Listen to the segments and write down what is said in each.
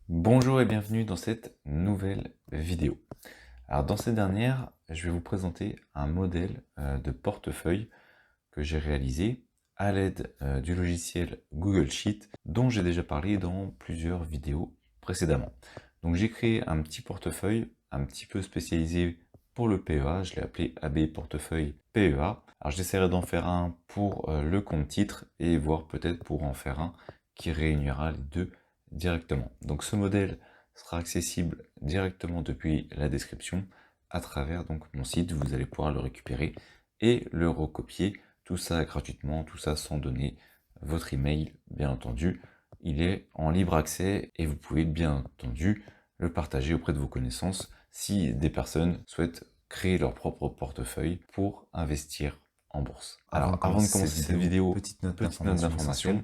Bonjour et bienvenue dans cette nouvelle vidéo. Alors dans cette dernière, je vais vous présenter un modèle de portefeuille que j'ai réalisé à l'aide du logiciel Google Sheet dont j'ai déjà parlé dans plusieurs vidéos précédemment. Donc j'ai créé un petit portefeuille un petit peu spécialisé pour le PEA, je l'ai appelé AB Portefeuille PEA. Alors j'essaierai d'en faire un pour le compte titre et voir peut-être pour en faire un qui réunira les deux directement. Donc ce modèle sera accessible directement depuis la description à travers donc mon site, vous allez pouvoir le récupérer et le recopier, tout ça gratuitement, tout ça sans donner votre email bien entendu. Il est en libre accès et vous pouvez bien entendu le partager auprès de vos connaissances si des personnes souhaitent créer leur propre portefeuille pour investir en bourse. Alors avant de commencer cette vidéo, petite note d'information.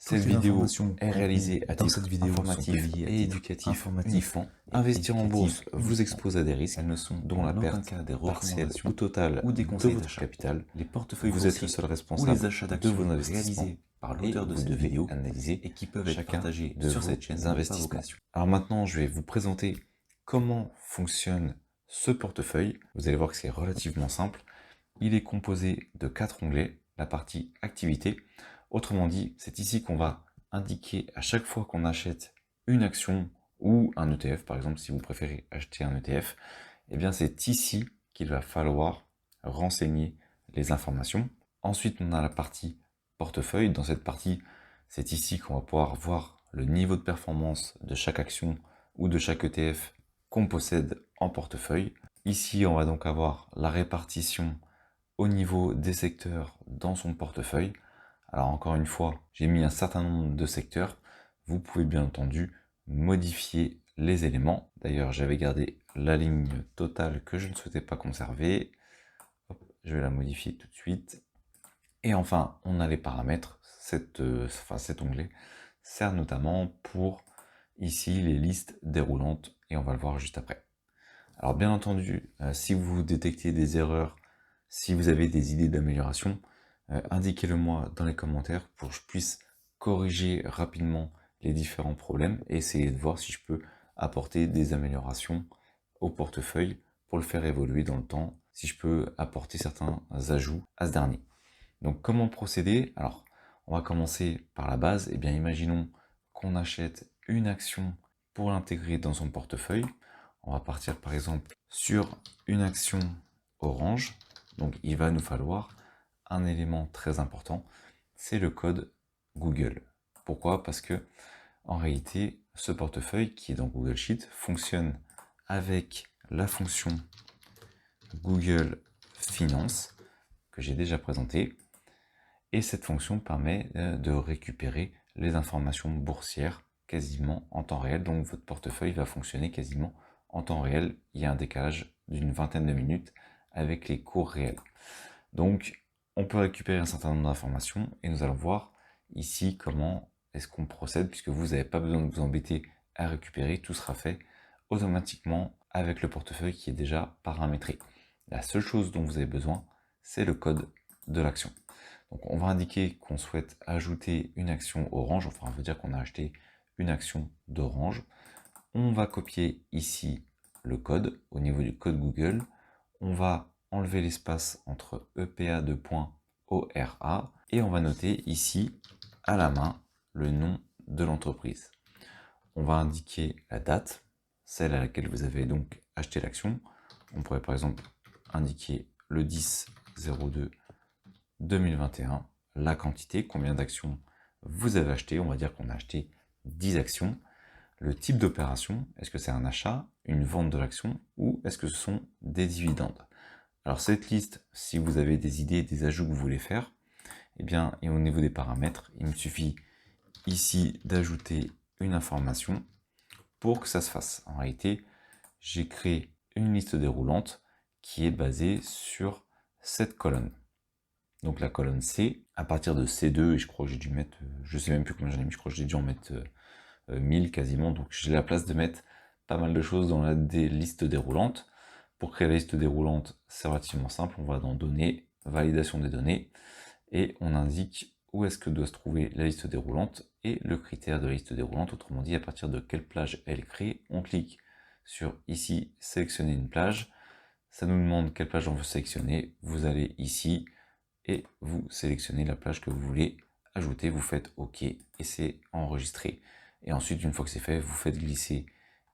Cette vidéo est réalisée à titre informatif et éducatif uniquement. Investir en bourse vous expose à des risques, elles ne sont dont la perte partielle ou totale ou des conseils de votre capital. Les portefeuilles vous êtes le seul responsable de vos investissements réalisés par l'auteur de cette vidéo analyser et qui peuvent être partagés sur cette chaîne d'investissement. Alors maintenant, je vais vous présenter comment fonctionne ce portefeuille. Vous allez voir que c'est relativement simple. Il est composé de 4 onglets. La partie activité. Autrement dit, c'est ici qu'on va indiquer à chaque fois qu'on achète une action ou un ETF, par exemple, si vous préférez acheter un ETF, eh bien c'est ici qu'il va falloir renseigner les informations. Ensuite, on a la partie portefeuille. Dans cette partie, c'est ici qu'on va pouvoir voir le niveau de performance de chaque action ou de chaque ETF qu'on possède en portefeuille. Ici, on va donc avoir la répartition au niveau des secteurs dans son portefeuille. Alors encore une fois, j'ai mis un certain nombre de secteurs. Vous pouvez bien entendu modifier les éléments. D'ailleurs, j'avais gardé la ligne totale que je ne souhaitais pas conserver. Hop, je vais la modifier tout de suite. Et enfin, on a les paramètres. Cet onglet sert notamment pour ici les listes déroulantes et on va le voir juste après. Alors bien entendu, si vous détectez des erreurs, si vous avez des idées d'amélioration, indiquez-le moi dans les commentaires pour que je puisse corriger rapidement les différents problèmes et essayer de voir si je peux apporter des améliorations au portefeuille pour le faire évoluer dans le temps, si je peux apporter certains ajouts à ce dernier. Donc comment procéder? Alors on va commencer par la base. Eh bien imaginons qu'on achète une action pour l'intégrer dans son portefeuille. On va partir par exemple sur une action Orange. Donc il va nous falloir un élément très important, c'est le code Google. Pourquoi? Parce que en réalité, ce portefeuille qui est dans Google Sheet fonctionne avec la fonction Google Finance que j'ai déjà présentée. Et cette fonction permet de récupérer les informations boursières quasiment en temps réel. Donc votre portefeuille va fonctionner quasiment en temps réel. Il y a un décalage d'une vingtaine de minutes avec les cours réels. Donc on peut récupérer un certain nombre d'informations et nous allons voir ici comment est-ce qu'on procède puisque vous n'avez pas besoin de vous embêter à récupérer. Tout sera fait automatiquement avec le portefeuille qui est déjà paramétré. La seule chose dont vous avez besoin, c'est le code de l'action. Donc on va indiquer qu'on souhaite ajouter une action Orange, enfin on veut dire qu'on a acheté une action d'Orange. On va copier ici le code au niveau du code Google. On va enlever l'espace entre EPA2.ORA et on va noter ici à la main le nom de l'entreprise. On va indiquer la date, celle à laquelle vous avez donc acheté l'action. On pourrait par exemple indiquer le 10/02/2021, la quantité, combien d'actions vous avez acheté. On va dire qu'on a acheté 10 actions. Le type d'opération, est-ce que c'est un achat, une vente de l'action ou est-ce que ce sont des dividendes? Alors cette liste, si vous avez des idées, des ajouts que vous voulez faire, eh bien, et au niveau des paramètres, il me suffit ici d'ajouter une information pour que ça se fasse. En réalité, j'ai créé une liste déroulante qui est basée sur cette colonne. Donc la colonne C, à partir de C2, et je crois que j'ai dû mettre, je sais même plus combien j'en ai mis, je crois que j'ai dû en mettre 1000 quasiment, donc j'ai la place de mettre pas mal de choses dans la liste déroulante. Pour créer la liste déroulante, c'est relativement simple, on va dans Données, Validation des données, et on indique où est-ce que doit se trouver la liste déroulante. et le critère de la liste déroulante, autrement dit à partir de quelle plage elle est créée. On clique sur ici sélectionner une plage, ça nous demande quelle plage on veut sélectionner, vous allez ici et vous sélectionnez la plage que vous voulez ajouter, vous faites OK et c'est enregistré. Et ensuite, une fois que c'est fait, vous faites glisser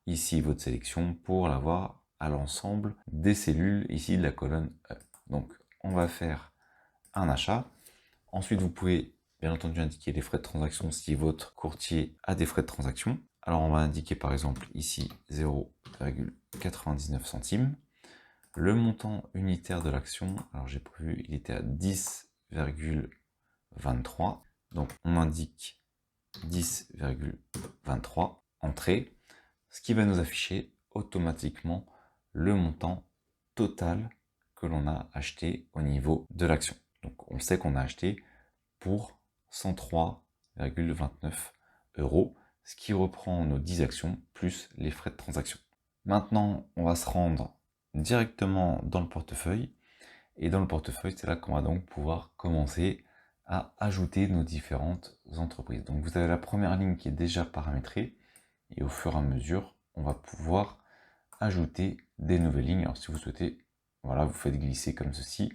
ici votre sélection pour l'avoir à l'ensemble des cellules ici de la colonne E. Donc on va faire un achat. Ensuite, vous pouvez bien entendu indiquer les frais de transaction si votre courtier a des frais de transaction. Alors on va indiquer par exemple ici 0,99 centimes. Le montant unitaire de l'action, alors j'ai prévu, il était à 10,23. Donc on indique 10,23 entrée, ce qui va nous afficher automatiquement le montant total que l'on a acheté au niveau de l'action. Donc on sait qu'on a acheté pour 103,29 €, ce qui reprend nos 10 actions plus les frais de transaction. Maintenant, on va se rendre directement dans le portefeuille. Et dans le portefeuille, c'est là qu'on va donc pouvoir commencer à ajouter nos différentes entreprises. Donc vous avez la première ligne qui est déjà paramétrée. Et au fur et à mesure, on va pouvoir ajouter des nouvelles lignes. Alors si vous souhaitez, voilà, vous faites glisser comme ceci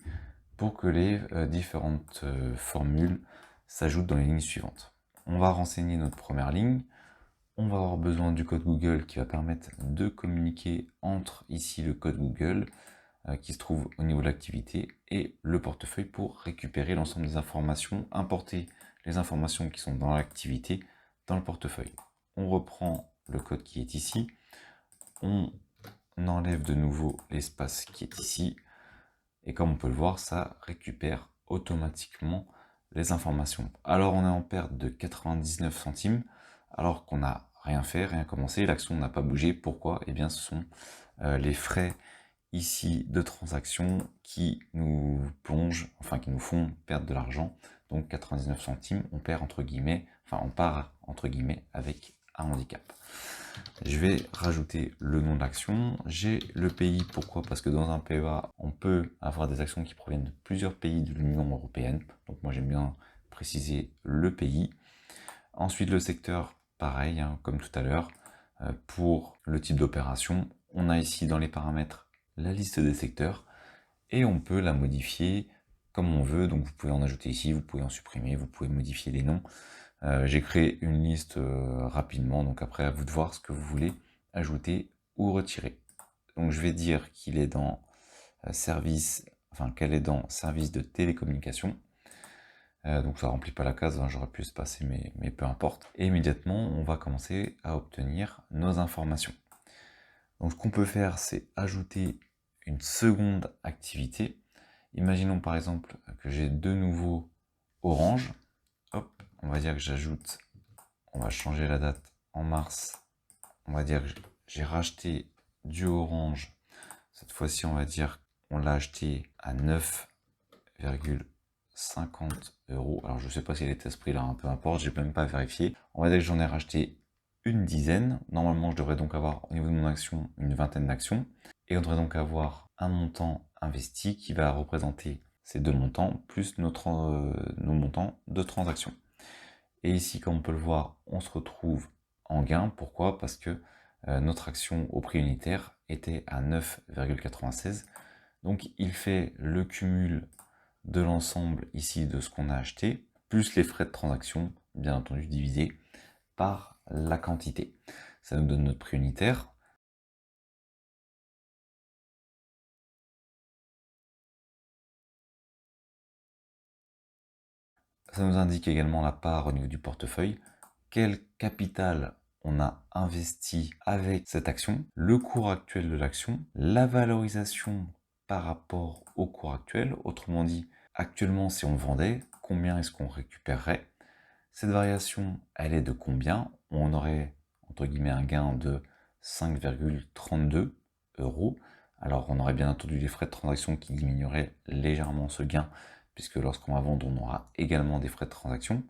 pour que les différentes formules s'ajoutent dans les lignes suivantes. On va renseigner notre première ligne. On va avoir besoin du code Google qui va permettre de communiquer entre ici le code Google qui se trouve au niveau de l'activité et le portefeuille pour récupérer l'ensemble des informations, importer les informations qui sont dans l'activité dans le portefeuille. On reprend le code qui est ici, on enlève de nouveau l'espace qui est ici et comme on peut le voir, ça récupère automatiquement les informations. Alors on est en perte de 99 centimes alors qu'on n'a rien fait, rien commencé, l'action n'a pas bougé. Pourquoi? Eh bien ce sont les frais ici de transactions qui nous plongent, enfin qui nous font perdre de l'argent. Donc 99 centimes, on perd entre guillemets, enfin on part entre guillemets avec un handicap. Je vais rajouter le nom de l'action. J'ai le pays, pourquoi? Parce que dans un PEA, on peut avoir des actions qui proviennent de plusieurs pays de l'Union européenne. Donc moi j'aime bien préciser le pays. Ensuite le secteur, pareil, hein, comme tout à l'heure. Pour le type d'opération, on a ici dans les paramètres la liste des secteurs et on peut la modifier comme on veut. Donc vous pouvez en ajouter ici, vous pouvez en supprimer, vous pouvez modifier les noms. J'ai créé une liste rapidement, donc après à vous de voir ce que vous voulez ajouter ou retirer. Donc je vais dire qu'il est dans service, enfin qu'elle est dans service de télécommunication. Donc ça remplit pas la case, hein, j'aurais pu se passer, mais peu importe. Et immédiatement, on va commencer à obtenir nos informations. Donc ce qu'on peut faire, c'est ajouter une seconde activité. Imaginons par exemple que j'ai de nouveau Orange. Hop, on va dire que j'ajoute, on va changer la date en mars. On va dire que j'ai racheté du Orange. Cette fois-ci, on va dire qu'on l'a acheté à 9,50 €. Alors je sais pas s'il est à ce prix là, peu importe, j'ai même pas vérifié. On va dire que j'en ai racheté une dizaine. Normalement, je devrais donc avoir au niveau de mon action une vingtaine d'actions. Et on devrait donc avoir un montant investi qui va représenter ces deux montants plus nos montants de transactions. Et ici, comme on peut le voir, on se retrouve en gain. Pourquoi? Parce que notre action au prix unitaire était à 9,96. Donc il fait le cumul de l'ensemble ici de ce qu'on a acheté, plus les frais de transaction, bien entendu divisé par la quantité. Ça nous donne notre prix unitaire. Ça nous indique également la part au niveau du portefeuille, quel capital on a investi avec cette action, le cours actuel de l'action, la valorisation par rapport au cours actuel, autrement dit, actuellement si on vendait, combien est-ce qu'on récupérerait? Cette variation, elle est de combien? On aurait, entre guillemets, un gain de 5,32 €. Alors, on aurait bien entendu les frais de transaction qui diminueraient légèrement ce gain, puisque lorsqu'on va vendre, on aura également des frais de transaction.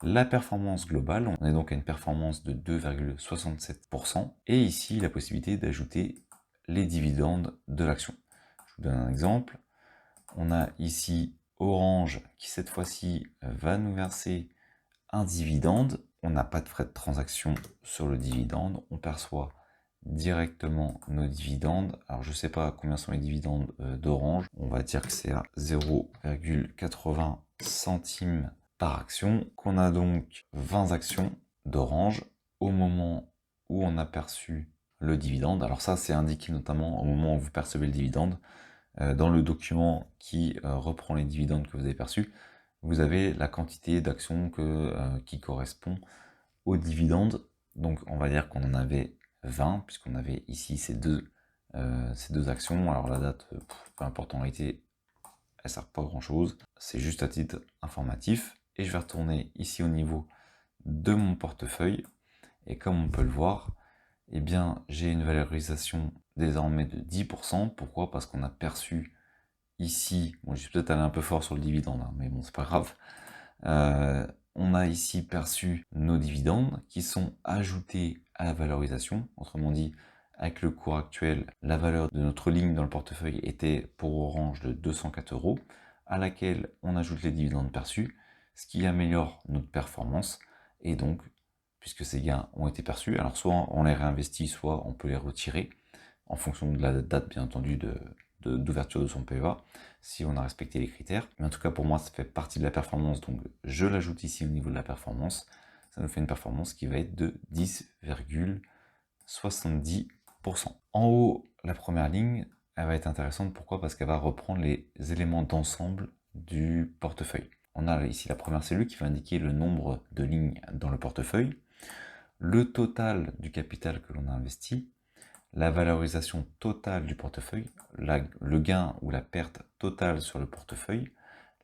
La performance globale, on est donc à une performance de 2,67%. Et ici, la possibilité d'ajouter les dividendes de l'action. Je vous donne un exemple. On a ici Orange qui, cette fois-ci, va nous verser un dividende on n'a pas de frais de transaction sur le dividende, on perçoit directement nos dividendes. Alors je ne sais pas combien sont les dividendes d'Orange, on va dire que c'est à 0,80 centimes par action, qu'on a donc 20 actions d'Orange au moment où on a perçu le dividende. Alors ça, c'est indiqué notamment au moment où vous percevez le dividende. Dans le document qui reprend les dividendes que vous avez perçus, vous avez la quantité d'actions qui correspond aux dividendes. Donc on va dire qu'on en avait 20, puisqu'on avait ici ces deux actions. Alors la date, peu importe en réalité, elle ne sert pas à grand chose. C'est juste à titre informatif. Et je vais retourner ici au niveau de mon portefeuille. Et comme on peut le voir, eh bien, j'ai une valorisation désormais de 10%. Pourquoi? Parce qu'on a perçu ici, bon, je suis peut-être allé un peu fort sur le dividende, hein, mais bon, c'est pas grave. On a ici perçu nos dividendes qui sont ajoutés à la valorisation. Autrement dit, avec le cours actuel, la valeur de notre ligne dans le portefeuille était pour Orange de 204 €, à laquelle on ajoute les dividendes perçus, ce qui améliore notre performance. Et donc, puisque ces gains ont été perçus, alors soit on les réinvestit, soit on peut les retirer, en fonction de la date, bien entendu, d'ouverture de son PEA, si on a respecté les critères. Mais en tout cas, pour moi, ça fait partie de la performance, donc je l'ajoute ici au niveau de la performance. Ça nous fait une performance qui va être de 10,70%. En haut, la première ligne, elle va être intéressante. Pourquoi? Parce qu'elle va reprendre les éléments d'ensemble du portefeuille. On a ici la première cellule qui va indiquer le nombre de lignes dans le portefeuille, le total du capital que l'on a investi, la valorisation totale du portefeuille, le gain ou la perte totale sur le portefeuille,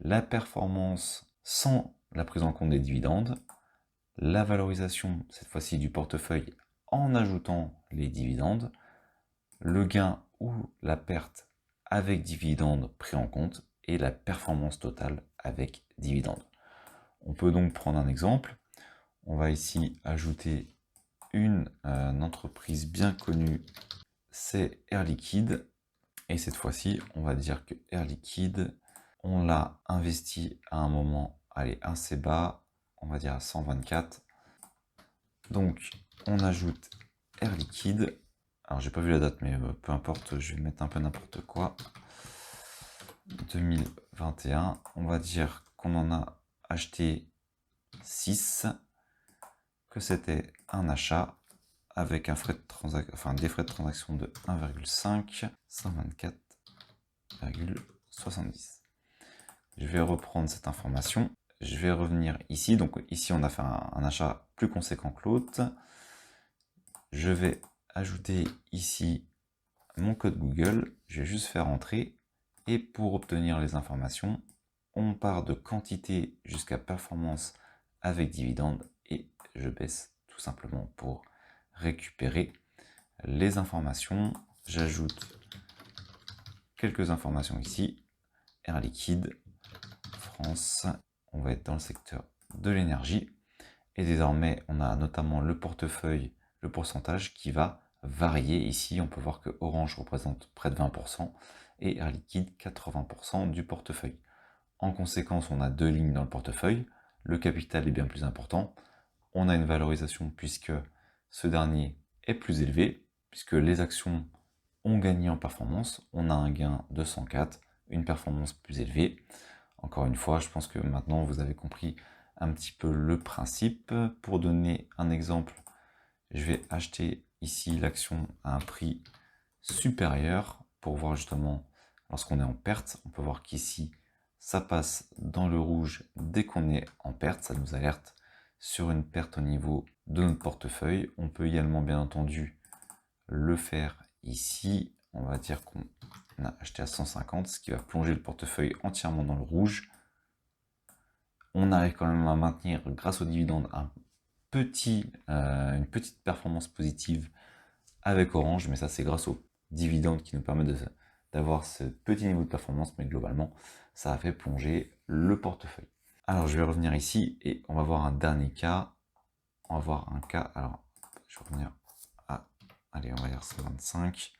la performance sans la prise en compte des dividendes, la valorisation cette fois-ci du portefeuille en ajoutant les dividendes, le gain ou la perte avec dividendes pris en compte et la performance totale avec dividendes. On peut donc prendre un exemple. On va ici ajouter une entreprise bien connue, c'est Air Liquide. Et cette fois-ci, on va dire que Air Liquide, on l'a investi à un moment, allez, assez bas, on va dire à 124. Donc, on ajoute Air Liquide. Alors, j'ai pas vu la date, mais peu importe, je vais mettre un peu n'importe quoi. 2021, on va dire qu'on en a acheté 6, que c'était un achat avec un frais de des frais de transaction de 1,5, 124,70. Je vais reprendre cette information. Je vais revenir ici. Donc ici, on a fait un achat plus conséquent que l'autre. Je vais ajouter ici mon code Google. Je vais juste faire entrer. Et pour obtenir les informations, on part de quantité jusqu'à performance avec dividende. Et je baisse tout simplement pour récupérer les informations. J'ajoute quelques informations ici. Air Liquide, France, on va être dans le secteur de l'énergie. Et désormais, on a notamment le portefeuille, le pourcentage qui va varier. Ici, on peut voir que Orange représente près de 20% et Air Liquide 80% du portefeuille. En conséquence, on a deux lignes dans le portefeuille. Le capital est bien plus important. On a une valorisation puisque ce dernier est plus élevé, puisque les actions ont gagné en performance. On a un gain de 104, une performance plus élevée. Encore une fois, je pense que maintenant vous avez compris un petit peu le principe. Pour donner un exemple, je vais acheter ici l'action à un prix supérieur pour voir justement lorsqu'on est en perte. On peut voir qu'ici, ça passe dans le rouge dès qu'on est en perte. Ça nous alerte sur une perte au niveau de notre portefeuille. On peut également, bien entendu, le faire ici. On va dire qu'on a acheté à 150, ce qui va plonger le portefeuille entièrement dans le rouge. On arrive quand même à maintenir, grâce aux dividendes, une petite performance positive avec Orange, mais ça c'est grâce aux dividendes qui nous permettent d'avoir ce petit niveau de performance, mais globalement, ça a fait plonger le portefeuille. Alors je vais revenir ici et on va voir un dernier cas. On va voir un cas, alors je vais revenir à, allez, on va dire 125.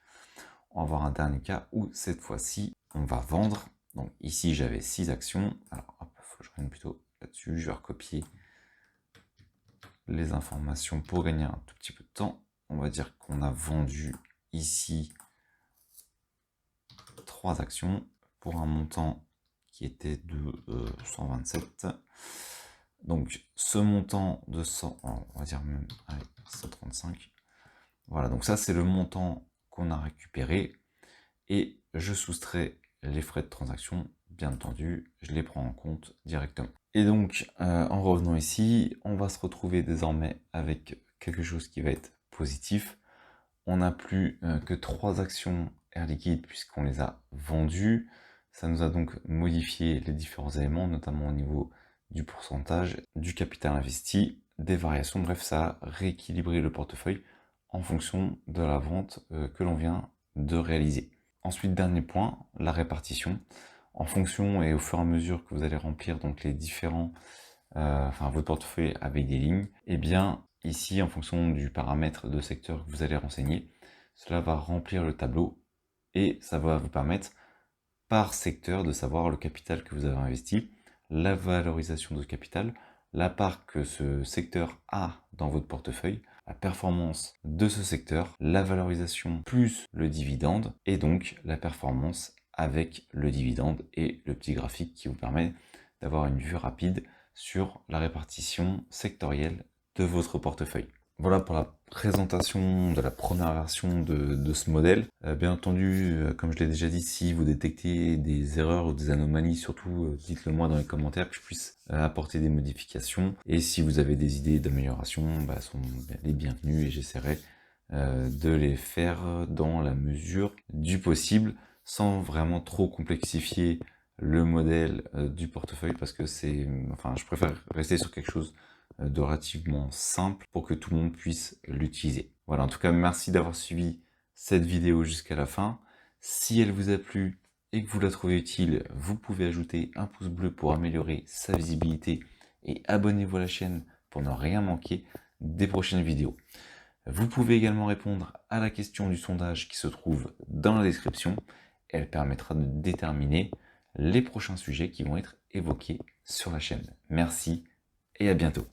On va voir un dernier cas où cette fois-ci, on va vendre. Donc ici, j'avais 6 actions. Alors, hop, faut que je revienne plutôt là-dessus. Je vais recopier les informations pour gagner un tout petit peu de temps. On va dire qu'on a vendu ici 3 actions pour un montant qui était de 127. Donc ce montant de 100, on va dire même 135. Voilà, donc ça c'est le montant qu'on a récupéré et je soustrais les frais de transaction, bien entendu, je les prends en compte directement. Et donc en revenant ici, on va se retrouver désormais avec quelque chose qui va être positif. On n'a plus que 3 actions Air Liquide puisqu'on les a vendues. Ça nous a donc modifié les différents éléments, notamment au niveau du pourcentage, du capital investi, des variations. Bref, ça a rééquilibré le portefeuille en fonction de la vente que l'on vient de réaliser. Ensuite, dernier point, la répartition. En fonction et au fur et à mesure que vous allez remplir donc les différents, votre portefeuille avec des lignes, et bien ici, en fonction du paramètre de secteur que vous allez renseigner, cela va remplir le tableau et ça va vous permettre par secteur de savoir le capital que vous avez investi, la valorisation de ce capital, la part que ce secteur a dans votre portefeuille, la performance de ce secteur, la valorisation plus le dividende et donc la performance avec le dividende et le petit graphique qui vous permet d'avoir une vue rapide sur la répartition sectorielle de votre portefeuille. Voilà pour la présentation de la première version de ce modèle. Bien entendu, comme je l'ai déjà dit, si vous détectez des erreurs ou des anomalies, surtout dites-le moi dans les commentaires que je puisse apporter des modifications. Et si vous avez des idées d'amélioration, sont les bienvenues et j'essaierai de les faire dans la mesure du possible, sans vraiment trop complexifier le modèle du portefeuille parce que je préfère rester sur quelque chose de relativement simple pour que tout le monde puisse l'utiliser. Voilà, en tout cas, merci d'avoir suivi cette vidéo jusqu'à la fin. Si elle vous a plu et que vous la trouvez utile, vous pouvez ajouter un pouce bleu pour améliorer sa visibilité et abonnez-vous à la chaîne pour ne rien manquer des prochaines vidéos. Vous pouvez également répondre à la question du sondage qui se trouve dans la description. Elle permettra de déterminer les prochains sujets qui vont être évoqués sur la chaîne. Merci et à bientôt.